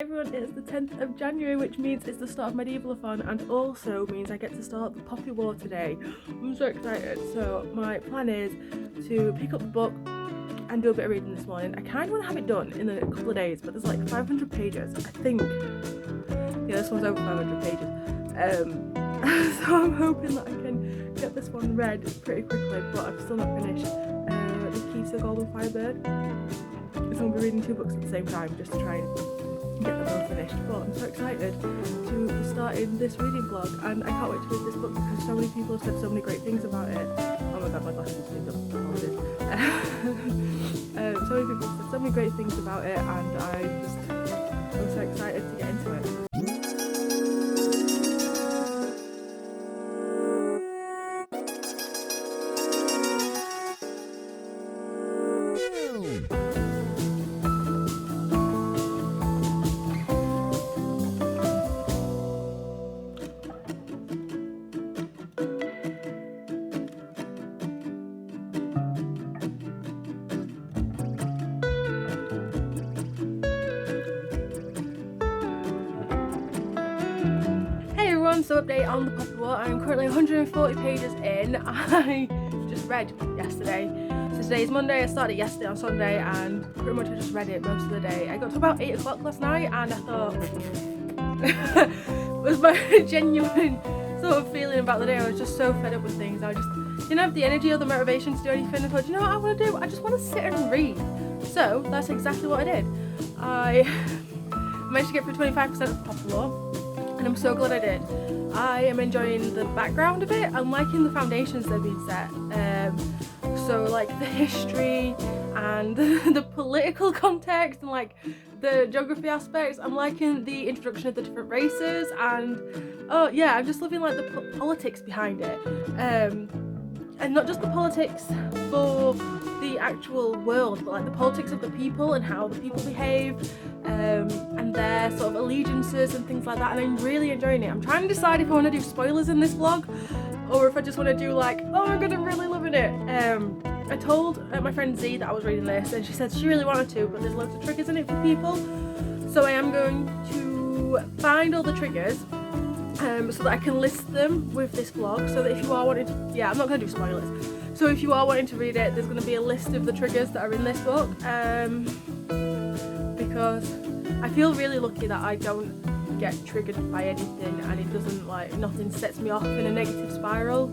Everyone, it's the 10th of January, which means it's the start of Medieval-A-Thon and also means I get to start the Poppy War today. I'm so excited. So my plan is to pick up the book and do a bit of reading this morning. I kind of want to have it done in a couple of days, but there's like 500 pages, I think. Yeah, this one's over 500 pages. So I'm hoping that I can get this one read pretty quickly, but I've still not finished The Key to the Golden Firebird. So I'm going to be reading 2 books at the same time just to try and get them all finished. But I'm so excited to be starting this reading vlog, and I can't wait to read this book because so many people have said so many great things about it. Oh my god, my glasses are up. So many people have said so many great things about it, and I'm so excited to get into it. So update on the Poppy War. I am currently 140 pages in. I just read yesterday. So today is Monday. I started yesterday on Sunday and pretty much I just read it most of the day. I got to about 8 o'clock last night and I thought it was my genuine sort of feeling about the day. I was just so fed up with things. I just didn't have the energy or the motivation to do anything. I thought, you know what I want to do? I just want to sit and read. So that's exactly what I did. I managed to get through 25% of the Poppy War. And I'm so glad I did. I am enjoying the background of it. I'm liking the foundations that have been set. So like the history and the political context and like the geography aspects. I'm liking the introduction of the different races and oh yeah, I'm just loving like the politics behind it. And not just the politics for the actual world, but like the politics of the people and how the people behave, and their sort of allegiances and things like that, and I'm really enjoying it. I'm trying to decide if I want to do spoilers in this vlog or if I just want to do like, oh my god, I'm really loving it. I told my friend Z that I was reading this and she said she really wanted to, but there's loads of triggers in it for people, so I am going to find all the triggers so that I can list them with this vlog, so that if you are wanting to, yeah, I'm not going to do spoilers, so if you are wanting to read it, there's going to be a list of the triggers that are in this book, because I feel really lucky that I don't get triggered by anything and it doesn't, like, nothing sets me off in a negative spiral.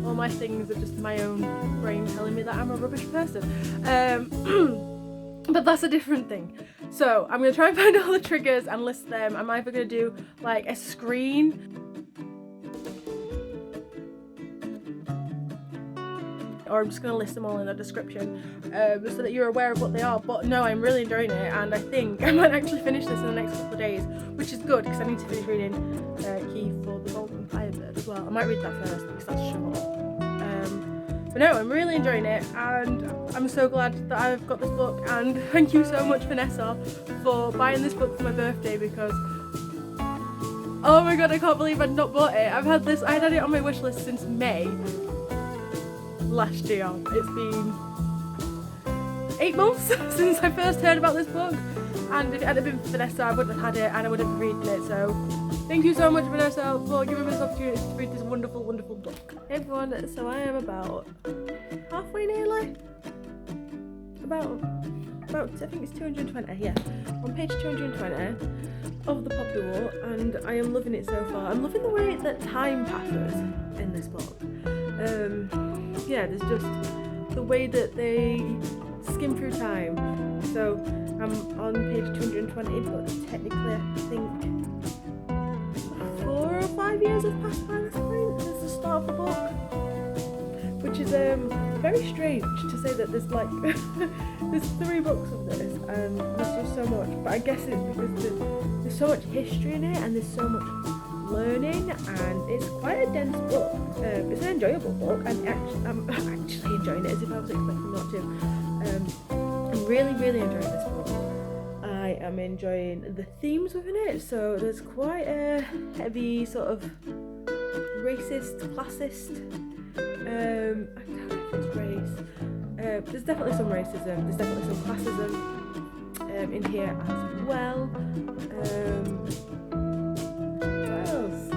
All my things are just my own brain telling me that I'm a rubbish person. But that's a different thing. So I'm going to try and find all the triggers and list them. I'm either going to do like a screen or I'm just going to list them all in the description so that you're aware of what they are. But no, I'm really enjoying it and I think I might actually finish this in the next couple of days, which is good because I need to finish reading Key for the Golden Firebird as well. I might read that first because that's short. But no, I'm really enjoying it and I'm so glad that I've got this book, and thank you so much Vanessa for buying this book for my birthday because oh my god, I can't believe I'd not bought it. I'd had it on my wish list since May last year. It's been 8 months since I first heard about this book, and if it hadn't been for Vanessa I wouldn't have had it and I wouldn't be reading it, so thank you so much Vanessa for giving me this opportunity to read this wonderful, wonderful book. Hey everyone, so I am about halfway nearly, about I think it's 220, yeah, on page 220 of the Poppy War, and I am loving it so far. I'm loving the way that time passes in this book. Yeah, there's just the way that they skim through time. So I'm on page 220, but technically I think 4 or 5 years have passed by this point since the start of the book, which is very strange to say that there's like there's 3 books of this and there's just so much, but I guess it's because there's so much history in it and there's so much learning and it's quite a dense book. It's an enjoyable book. I'm actually enjoying it as if I was expecting not to. I'm really, really enjoying this book. I am enjoying the themes within it, so there's quite a heavy sort of racist, classist, I don't know if it's race, there's definitely some racism, there's definitely some classism, in here as well. What else?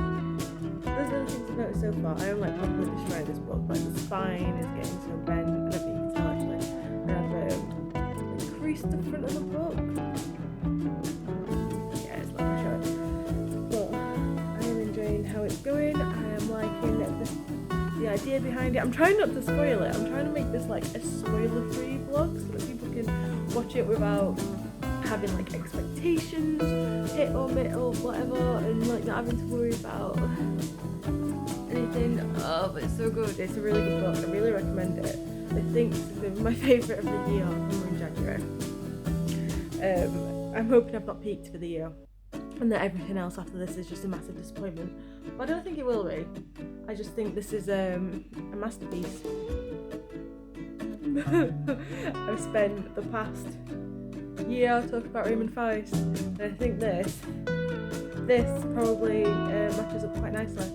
There's other things I've noticed so far. I am like properly destroying this book. Like the spine is getting so bent. I don't think you can tell actually. And I've increased the front of the book. Yeah, it's like a show. But I am enjoying how it's going. I am liking the idea behind it. I'm trying not to spoil it. I'm trying to make this like a spoiler-free vlog so that people can watch it without having like expectations hit or whatever, and like not having to worry about anything. Oh, but it's so good. It's a really good book. I really recommend it. I think this is my favourite of the year. We're in January. I'm hoping I've not peaked for the year and that everything else after this is just a massive disappointment. But I don't think it will be. I just think this is a masterpiece. I've spent the past year talking about Raymond Feist, and I think this probably matches up quite nicely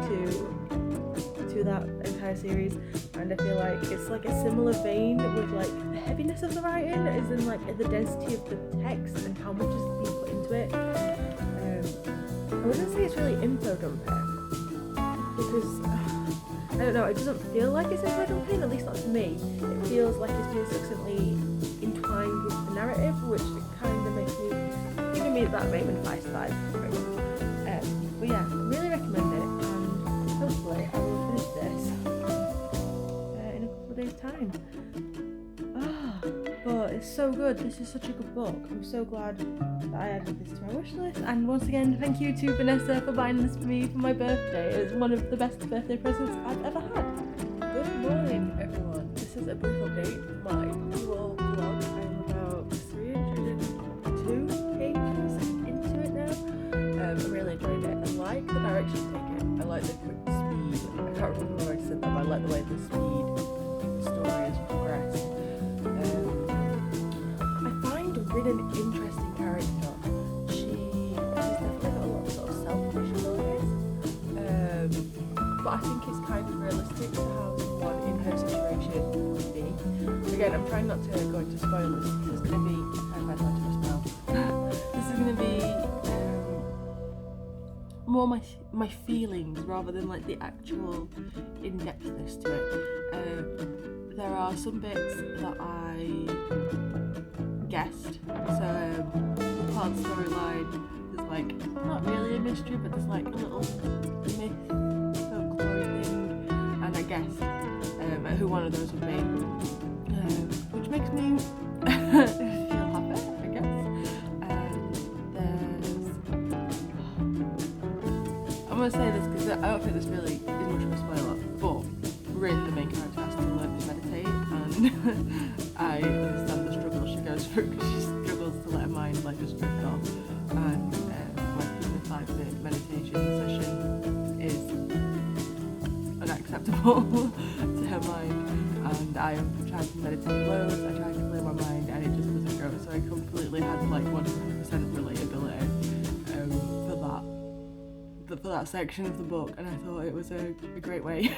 to that entire series, and I feel like it's like a similar vein with like the heaviness of the writing, as in like the density of the text and how much is being put into it. I wouldn't say it's really info dumping, because I don't know, it doesn't feel like it's info dumping, at least not to me. It feels like it's being succinctly entwined with the narrative, which kind of makes me, giving me that Raymond Feist vibe. But yeah, really recommend it, and hopefully I will finish this in a couple of days' time. But it's so good. This is such a good book. I'm so glad that I added this to my wish list. And once again, thank you to Vanessa for buying this for me for my birthday. It's one of the best birthday presents I've ever had. Good morning, everyone. This is a brief update. My annual vlog. I'm about 302 pages into it now. I'm really enjoying it. I like the direction it's taken. I like the quick speed. I can't remember where I said that, but I like the way the speed the story has progressed. An interesting character. She's definitely got a lot of sort of selfish qualities, but I think it's kind of realistic to how someone in her situation would be. Again, I'm trying not to go into spoilers. This is going to be this is going to be more my feelings rather than like the actual in-depthness to it. There are some bits that I guessed, so part of the storyline there's like not really a mystery, but there's like a little myth folklore thing, and I guessed who one of those would be, which makes me feel happy, I guess. I'm gonna say this because I don't think this really is much of a spoiler, but Rin, the main character, has to learn to meditate, and I understand the struggle she goes through because she struggles to let her mind like just drift off, and like even a 5-minute meditation session is unacceptable to her mind, and I am trying to meditate loads, I try to clear my mind, and it just doesn't go, so I completely had like 100% relatability for that section of the book, and I thought it was a great way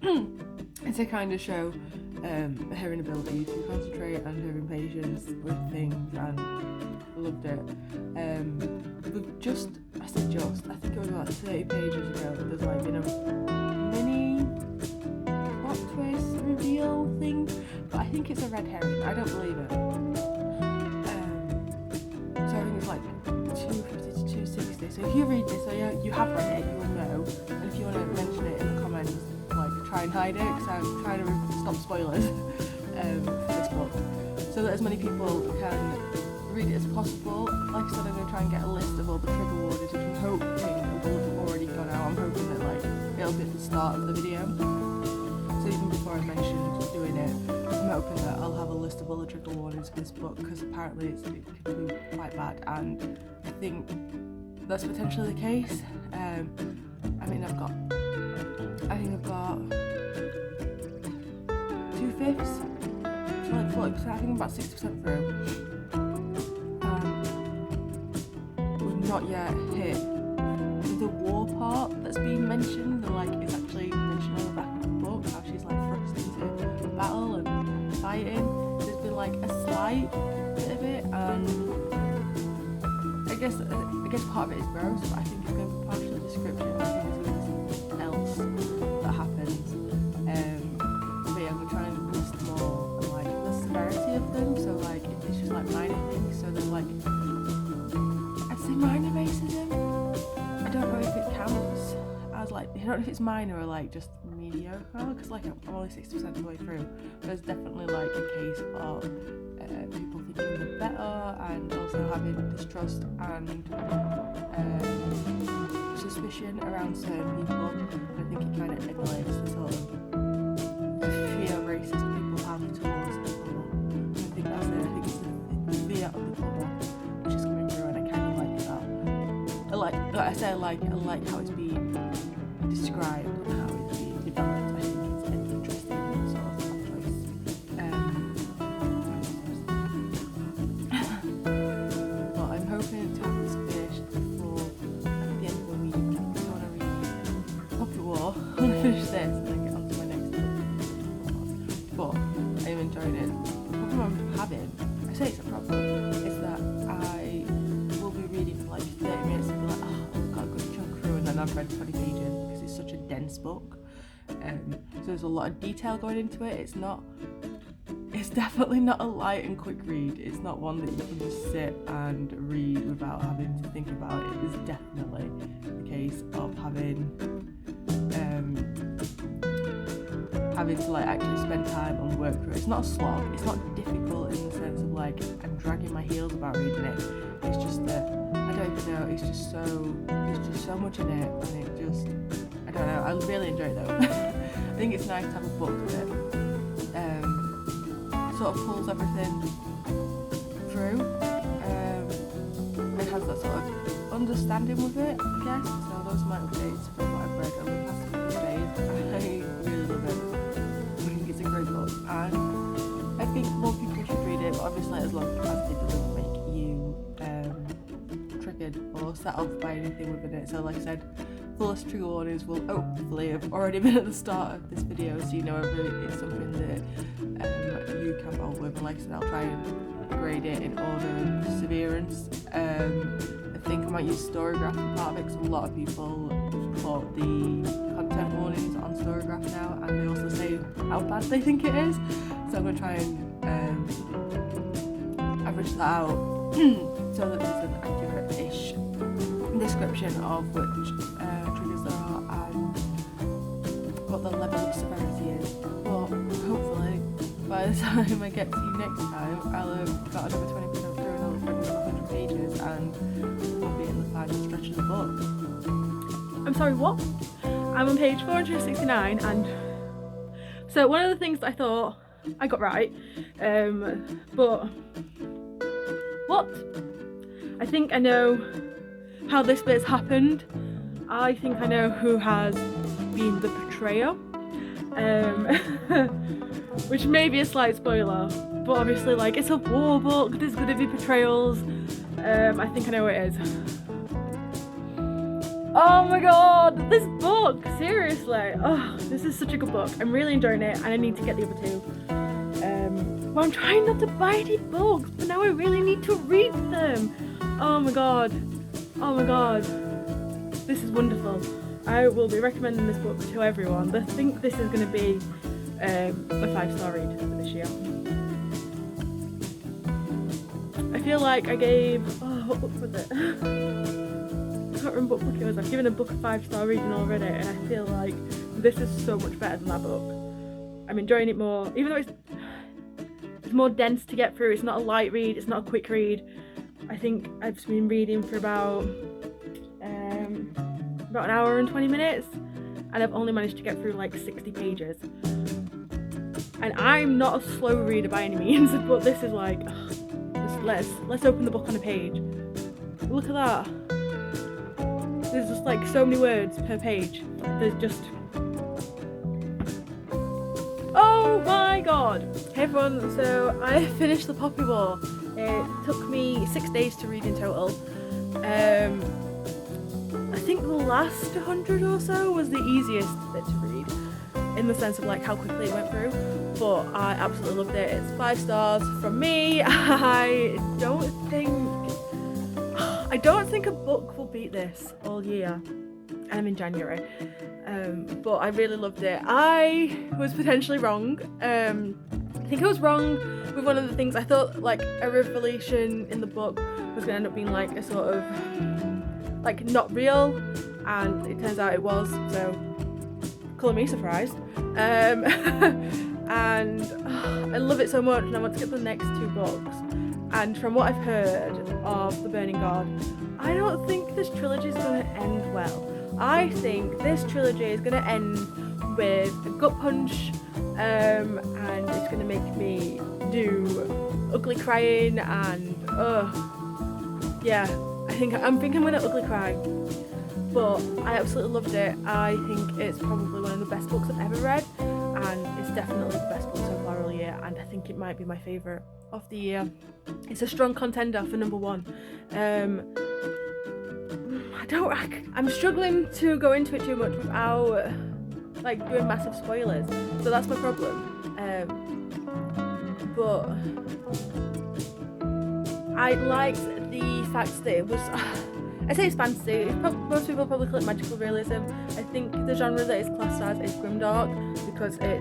to kind of show her inability to concentrate and her impatience with things, and I loved it. I think it was about 30 pages ago, there's like been a mini plot twist reveal thing, but I think it's a red herring, I don't believe it. So I think it's like 250 to 260, so if you read this, or you have read it, you will know, and if you want to mention it in the comments, like try and hide it, because I'm trying to stop spoilers for this book, so that as many people can read it as possible. Like I said, I'm going to try and get a list of all the trigger warnings, which I'm hoping will have already gone out. I'm hoping that like it'll be at the start of the video, so even before I mentioned doing it, I'm hoping that I'll have a list of all the trigger warnings for this book, because apparently it can be quite bad, and I think that's potentially the case. I think I've got 2/5, so like 40%, I think I'm about 60% through. We've not yet hit the war part that's being mentioned, or like it's actually mentioned on the back of the book, how she's like thrust into battle and fighting. There's been like a slight bit of it, and I guess part of it is gross, but I think it's going to be partially description. I think it's going to be something else that happens. But yeah, I'm going to try and list them all and like the severity of them. So like if it's just like minor things, so there's like, I'd say minor racism. I don't know if it counts as like, I don't know if it's minor or like just mediocre, because like I'm only 60% of the way through. There's definitely like a case of people thinking they're better and also having distrust and suspicion around certain people. And I think it kind of emulates the sort of fear racist people have towards people. And I think that's it. I think it's the fear of the people which is coming through, and I kind of like that. Like I said, I like how it's being described and how it's being developed. I think it's an interesting sort of choice. But I'm hoping to have this finished before at the end of the week. I want to read Poppy War. I want to finish this and then get on to my next book. But I am enjoying it. The problem I'm having, I say it's a problem, is that I will be reading for like 30 minutes and be like, oh, I've got a good chunk through, and then I've read 20 pages because it's such a dense book. So there's a lot of detail going into it. It's definitely not a light and quick read. It's not one that you can just sit and read without having to think about it. It's definitely the case of having to like actually spend time and work through it. It's not a slog. It's not difficult in the sense of like I'm dragging my heels about reading it. It's just that I don't even know. It's just so much in it, and it just, I don't know. I really enjoy it though. I think it's nice to have a book that sort of pulls everything through and has that sort of understanding with it, I guess. So those are my updates from what I've read over the past couple of days. I really love it. I think it's a great book, and I think more people should read it, but obviously as long as it doesn't make you triggered or set off by anything within it. So like I said, fullest trigger warnings will hopefully have already been at the start of this video, so you know if it's something that you can bother with. And like I said, I'll try and grade it in order of perseverance. I think I might use Storygraph for part of it, because a lot of people put the content warnings on Storygraph now, and they also say how bad they think it is. So I'm going to try and average that out so that there's an accurate-ish description of which triggers there are and what the level of severity is. But hopefully by the time I get to you next time, I'll have got another 20% through and I'll have read another 100 pages and I'll be in the final stretch of the book. I'm sorry, what? I'm on page 469, and so one of the things that I thought I got right, but what? I think I know how this bit's happened. I think I know who has been the betrayer, which may be a slight spoiler, but obviously like it's a war book, there's gonna be betrayals. I think I know what it is. Oh my god, this book, seriously. Oh, this is such a good book. I'm really enjoying it, and I need to get the other two. Well, I'm trying not to buy any books, but now I really need to read them. Oh my god. Oh my god. This is wonderful. I will be recommending this book to everyone. I think this is going to be a 5-star read for this year. I feel like I gave... Oh, what book was it? I can't remember what book it was. I've given a book a 5-star reading already, and I feel like this is so much better than that book. I'm enjoying it more, even though it's more dense to get through. It's not a light read, it's not a quick read. I think I've been reading for about an hour and 20 minutes, and I've only managed to get through like 60 pages. And I'm not a slow reader by any means, but this is like, let's open the book on a page. Look at that. There's just like so many words per page. There's just... Oh my god! Hey everyone, so I finished the Poppy War. It took me 6 days to read in total. I think the last 100 or so was the easiest bit to read. in the sense of like how quickly it went through, but I absolutely loved it. It's 5 stars from me. I don't think a book will beat this all year. I'm in January, but I really loved it. I was potentially wrong. I think I was wrong with one of the things. I thought like a revelation in the book was gonna end up being like a sort of like not real, and it turns out it was, so colour me surprised. And I love it so much, and I want to get the next 2 books. And from what I've heard of The Burning God, I don't think this trilogy is going to end well. I think this trilogy is going to end with a gut punch, and it's going to make me do ugly crying, and yeah, I think I'm going to ugly cry. But I absolutely loved it. I think it's probably one of the best books I've ever read, and it's definitely the best book so far all year, and I think it might be my favourite of the year. It's a strong contender for number 1. I'm struggling to go into it too much without like doing massive spoilers, so that's my problem. But I liked the fact that it was I say it's fantasy. Most people probably call it magical realism. I think the genre that it's classed as is grimdark, because I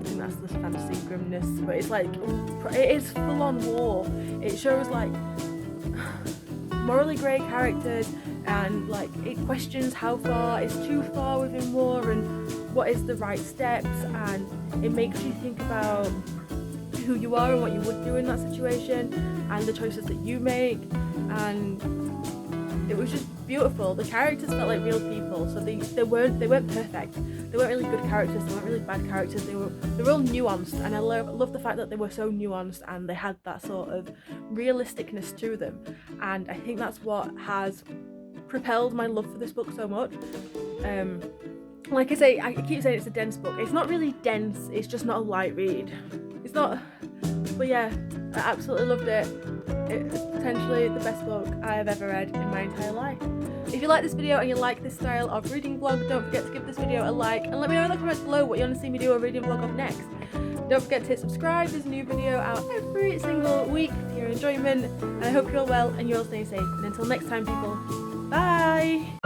think that's the fantasy grimness, but it's like, it is full on war. It shows like morally grey characters, and like it questions how far is too far within war and what is the right steps, and it makes you think about who you are and what you would do in that situation and the choices that you make, and it was just beautiful. The characters felt like real people, so they weren't perfect. They weren't really good characters, they weren't really bad characters, they were all nuanced, and I love the fact that they were so nuanced and they had that sort of realisticness to them, and I think that's what has propelled my love for this book so much. Like I say, I keep saying it's a dense book. It's not really dense, it's just not a light read. It's not, but yeah, I absolutely loved it. It's potentially the best book I have ever read in my entire life. If you like this video and you like this style of reading vlog, don't forget to give this video a like, and let me know in the comments below what you want to see me do a reading vlog of next. Don't forget to hit subscribe. There's a new video out every single week for your enjoyment, and I hope you're all well and you're all staying safe. And until next time, people, bye!